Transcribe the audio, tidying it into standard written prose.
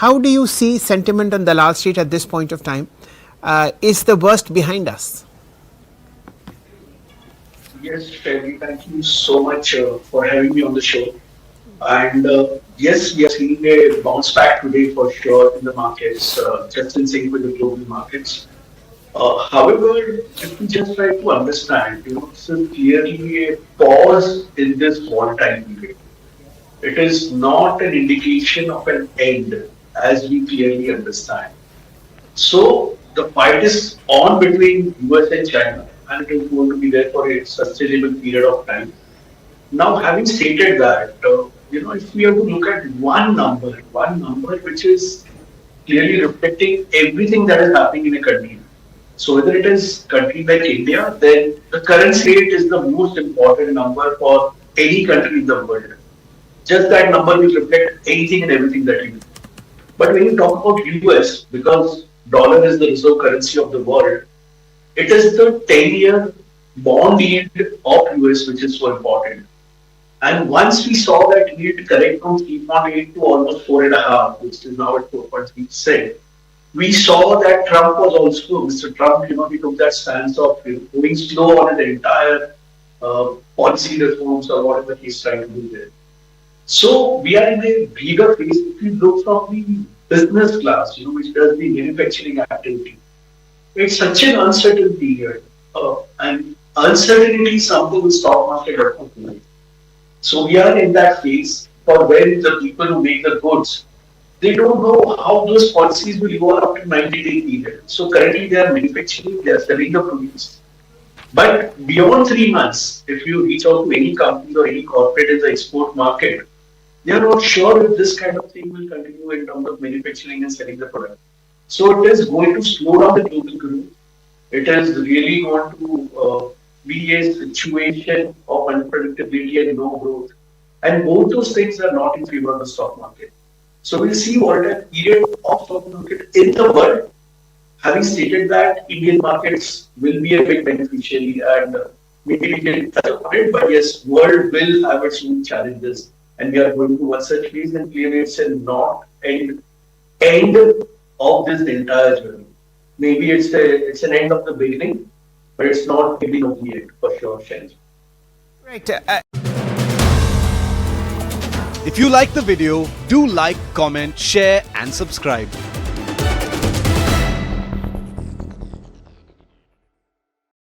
How do you see sentiment on the Dalal Street at this point of time? Is the worst behind us? Yes, Shelby, thank you so much for having me on the show. And yes, we are seeing a bounce back today for sure in the markets, just in sync with the global markets. However, if we just try to understand, this is clearly a pause in this volatile period. It is not an indication of an end, as we clearly understand. So the fight is on between US and China, and it is going to be there for a sustainable period of time. Now, having stated that, if we have to look at one number which is clearly reflecting everything that is happening in a country. So whether it is country like India, then the currency rate is the most important number for any country in the world. Just that number will reflect anything and everything that you do. But when you talk about US, because dollar is the reserve currency of the world, it is the 10-year bond yield of US which is so important. And once we saw that yield correct from 3.8 to almost 4.5, which is now at 4.3%, we saw that Trump was also, Mr. Trump, he took that stance of going slow on the entire policy reforms or whatever he's trying to do there. So we are in a bigger phase. If you look from the business class, which does the manufacturing activity, it's such an uncertain period. And uncertainty is something the stock market does not like. So we are in that phase for when the people who make the goods, they don't know how those policies will evolve after 90-day period. So currently they are manufacturing, they are selling the produce. But beyond 3 months, if you reach out to any company or any corporate in the export market, they are not sure if this kind of thing will continue in terms of manufacturing and selling the product. So it is going to slow down the global growth. It is really going to be a situation of unpredictability and no growth. And both those things are not in favor of the stock market. So we'll see what a period of stock market in the world. Having stated that, Indian markets will be a big beneficiary and maybe we can touch upon it, but yes, world will have its own challenges and we are going to one such phase and clearly it's a not end of this entire journey. Maybe it's an end of the beginning, but it's not beginning of the end for sure, Shen. Right. If you like the video, do like, comment, share and subscribe.